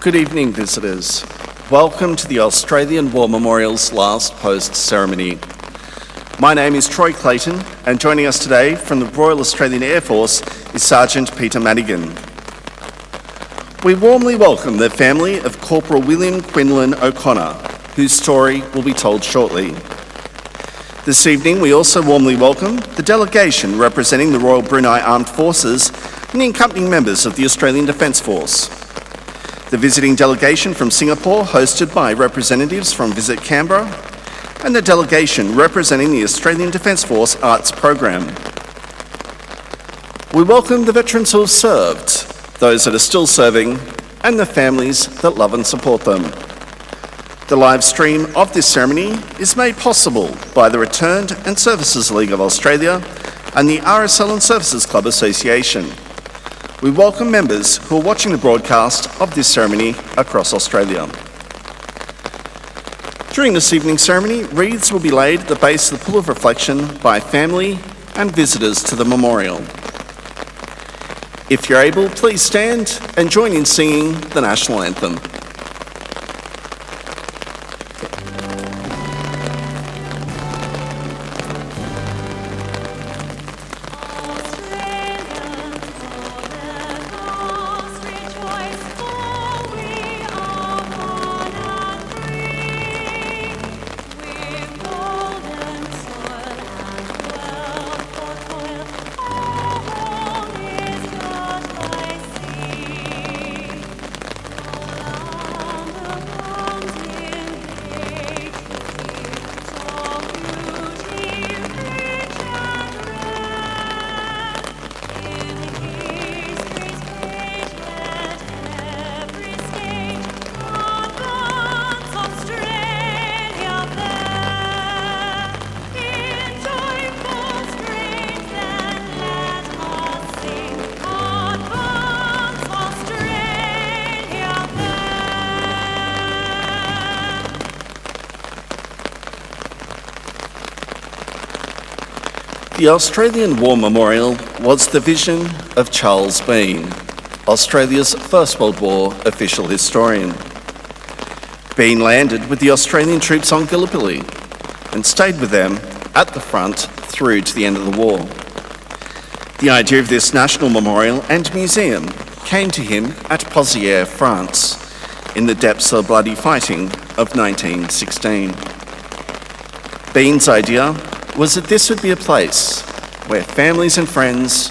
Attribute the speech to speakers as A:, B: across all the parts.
A: Good evening, visitors. Welcome to the Australian War Memorial's last post ceremony. My name is Troy Clayton, and joining us today from the Royal Australian Air Force is Sergeant Peter Madigan. We warmly welcome the family of Corporal William Quinlan O'Connor, whose story will be told shortly. This evening, we also warmly welcome the delegation representing the Royal Brunei Armed Forces and the accompanying members of the Australian Defence Force. The visiting delegation from Singapore, hosted by representatives from Visit Canberra, and the delegation representing the Australian Defence Force Arts Program. We welcome the veterans who have served, those that are still serving, and the families that love and support them. The live stream of this ceremony is made possible by the Returned and Services League of Australia and the RSL and Services Club Association. We welcome members who are watching the broadcast of this ceremony across Australia. During this evening's ceremony, wreaths will be laid at the base of the Pool of Reflection by family and visitors to the memorial. If you're able, please stand and join in singing the National Anthem. The Australian War Memorial was the vision of Charles Bean, Australia's First World War official historian. Bean landed with the Australian troops on Gallipoli and stayed with them at the front through to the end of the war. The idea of this national memorial and museum came to him at Pozières, France, in the depths of bloody fighting of 1916. Bean's idea was that this would be a place where families and friends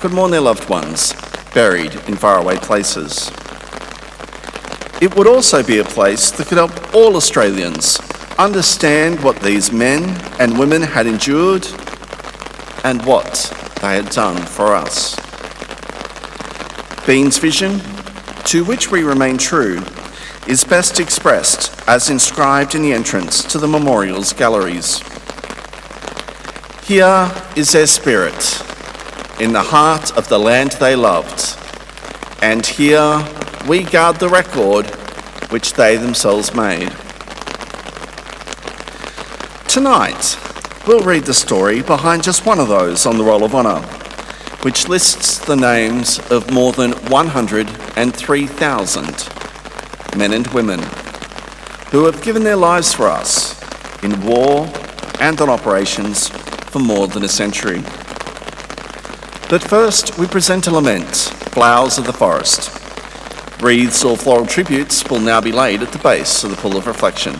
A: could mourn their loved ones buried in faraway places. It would also be a place that could help all Australians understand what these men and women had endured and what they had done for us. Bean's vision, to which we remain true, is best expressed as inscribed in the entrance to the memorial's galleries. Here is their spirit, in the heart of the land they loved, and here we guard the record which they themselves made. Tonight, we'll read the story behind just one of those on the Roll of Honour, which lists the names of more than 103,000 men and women who have given their lives for us in war and on operations for more than a century. But first, we present a lament, Flowers of the Forest. Wreaths or floral tributes will now be laid at the base of the Pool of Reflection.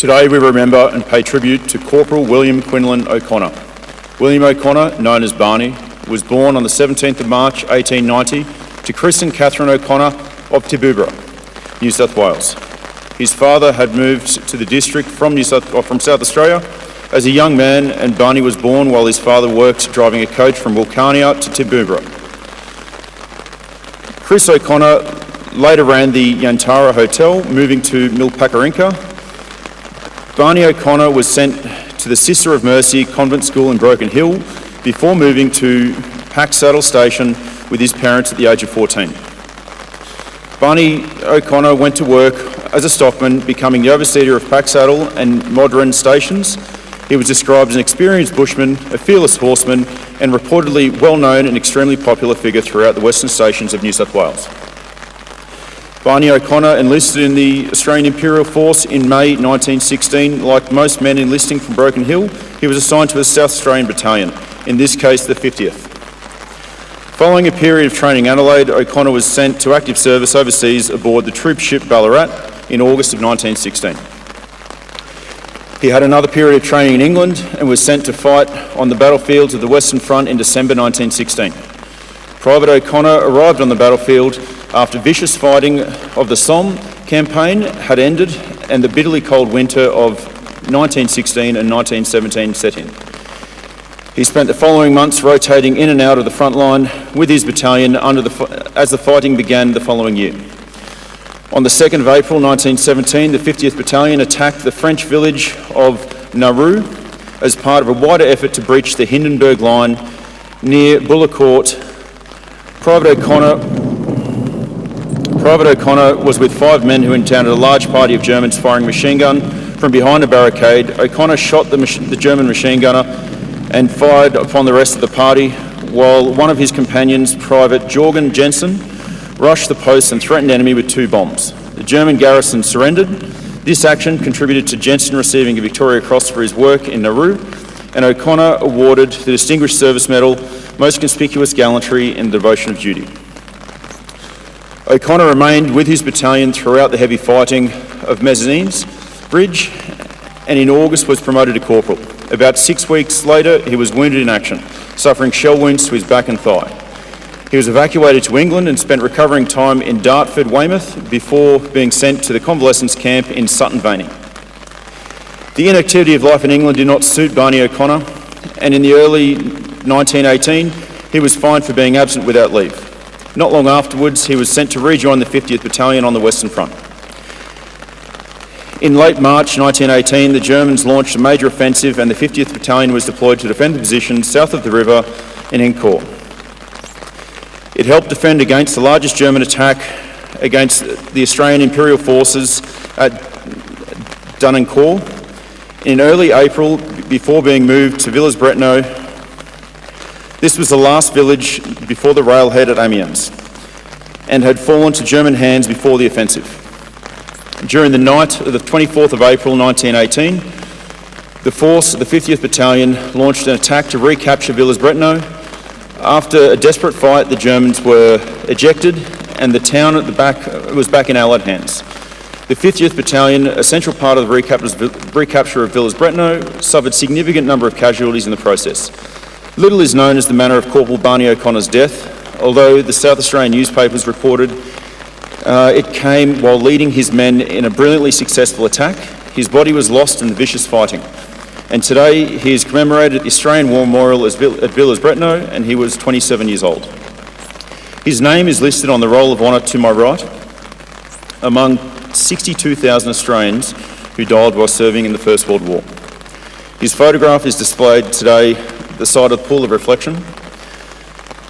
B: Today we remember and pay tribute to Corporal William Quinlan O'Connor. William O'Connor, known as Barney, was born on the 17th of March 1890 to Chris and Catherine O'Connor of Tibooburra, New South Wales. His father had moved to the district from South Australia as a young man, and Barney was born while his father worked driving a coach from Wilcarnia to Tibooburra. Chris O'Connor later ran the Yantara Hotel, moving to Milpakarinka. Barney O'Connor was sent to the Sister of Mercy Convent School in Broken Hill before moving to Packsaddle Station with his parents at the age of 14. Barney O'Connor went to work as a stockman, becoming the overseer of Packsaddle and Modern stations. He was described as an experienced bushman, a fearless horseman, and reportedly well-known and extremely popular figure throughout the western stations of New South Wales. Barney O'Connor enlisted in the Australian Imperial Force in May 1916. Like most men enlisting from Broken Hill, he was assigned to a South Australian battalion, in this case the 50th. Following a period of training in Adelaide, O'Connor was sent to active service overseas aboard the troop ship Ballarat in August of 1916. He had another period of training in England and was sent to fight on the battlefields of the Western Front in December 1916. Private O'Connor arrived on the battlefield after vicious fighting of the Somme campaign had ended and the bitterly cold winter of 1916 and 1917 set in. He spent the following months rotating in and out of the front line with his battalion as the fighting began the following year. On the 2nd of April 1917, the 50th Battalion attacked the French village of Nauru as part of a wider effort to breach the Hindenburg Line near Bullecourt. Private O'Connor was with 5 men who encountered a large party of Germans firing machine gun from behind a barricade. O'Connor shot the German machine gunner and fired upon the rest of the party, while one of his companions, Private Jorgen Jensen, rushed the post and threatened the enemy with 2 bombs. The German garrison surrendered. This action contributed to Jensen receiving a Victoria Cross for his work in Nauru, and O'Connor awarded the Distinguished Service Medal, Most Conspicuous Gallantry in the Devotion of Duty. O'Connor remained with his battalion throughout the heavy fighting of Mezzanines Bridge, and in August was promoted to corporal. About 6 weeks later, he was wounded in action, suffering shell wounds to his back and thigh. He was evacuated to England and spent recovering time in Dartford, Weymouth, before being sent to the convalescence camp in Sutton Vaney. The inactivity of life in England did not suit Barney O'Connor, and in the early 1918, he was fined for being absent without leave. Not long afterwards, he was sent to rejoin the 50th Battalion on the Western Front. In late March 1918, the Germans launched a major offensive and the 50th Battalion was deployed to defend the positions south of the river in Encourt. It helped defend against the largest German attack against the Australian Imperial Forces at Dunencourt. In early April, before being moved to Villers-Bretonneux, this was the last village before the railhead at Amiens and had fallen to German hands before the offensive. During the night of the 24th of April 1918, the force of the 50th Battalion launched an attack to recapture Villers-Bretonneux. After a desperate fight, the Germans were ejected and the town at the back was back in Allied hands. The 50th Battalion, a central part of the recapture of Villers-Bretonneux, suffered a significant number of casualties in the process. Little is known as the manner of Corporal Barney O'Connor's death, although the South Australian newspapers reported it came while leading his men in a brilliantly successful attack. His body was lost in the vicious fighting. And today he is commemorated at the Australian War Memorial at Villers-Bretonneux, and he was 27 years old. His name is listed on the Roll of Honour to my right, among 62,000 Australians who died while serving in the First World War. His photograph is displayed today at the side of the Pool of Reflection.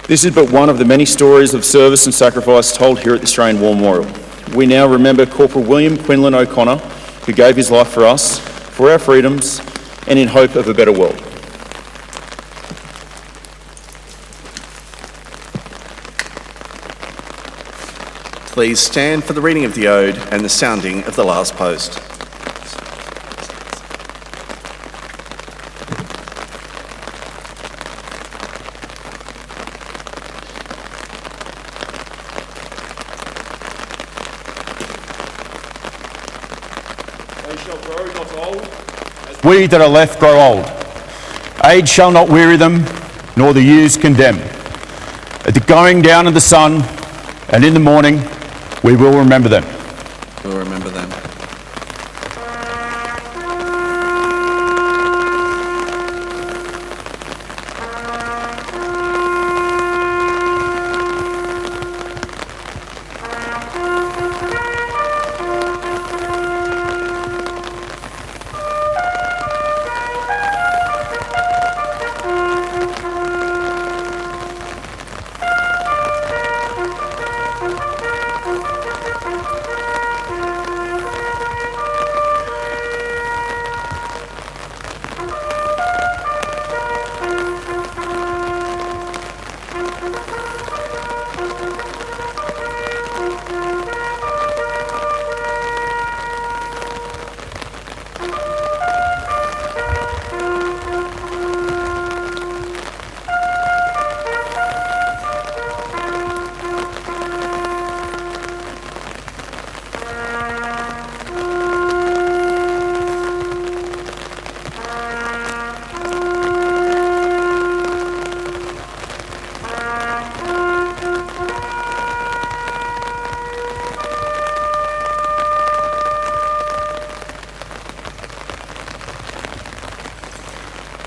B: This is but one of the many stories of service and sacrifice told here at the Australian War Memorial. We now remember Corporal William Quinlan O'Connor, who gave his life for us, for our freedoms, and in hope of a better world.
A: Please stand for the reading of the Ode and the sounding of the last post.
B: They shall grow not old, as
C: we that are left grow old. Age shall not weary them, nor the years condemn. At the going down of the sun and in the morning, we will remember them.
A: We'll remember them.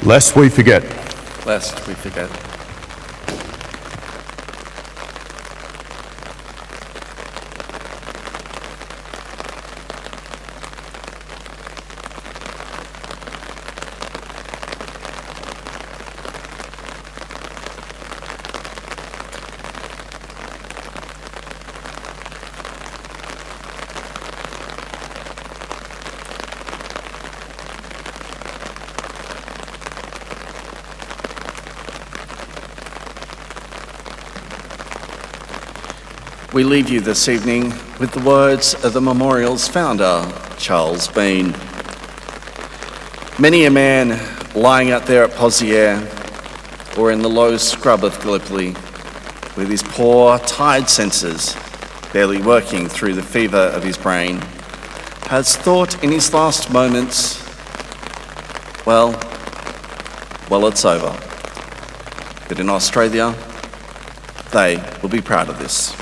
C: Lest we forget.
A: Lest we forget. We leave you this evening with the words of the memorial's founder, Charles Bean. Many a man lying out there at Pozières or in the low scrub of Gallipoli with his poor, tired senses barely working through the fever of his brain has thought in his last moments, well, it's over. But in Australia, they will be proud of this.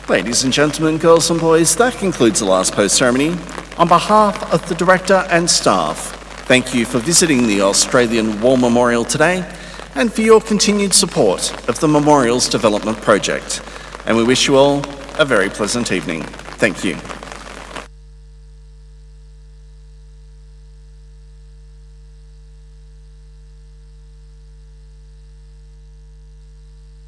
A: Ladies and gentlemen, girls and boys, that concludes the last post ceremony. On behalf of the Director and staff, thank you for visiting the Australian War Memorial today and for your continued support of the Memorial's development project. And we wish you all a very pleasant evening. Thank you.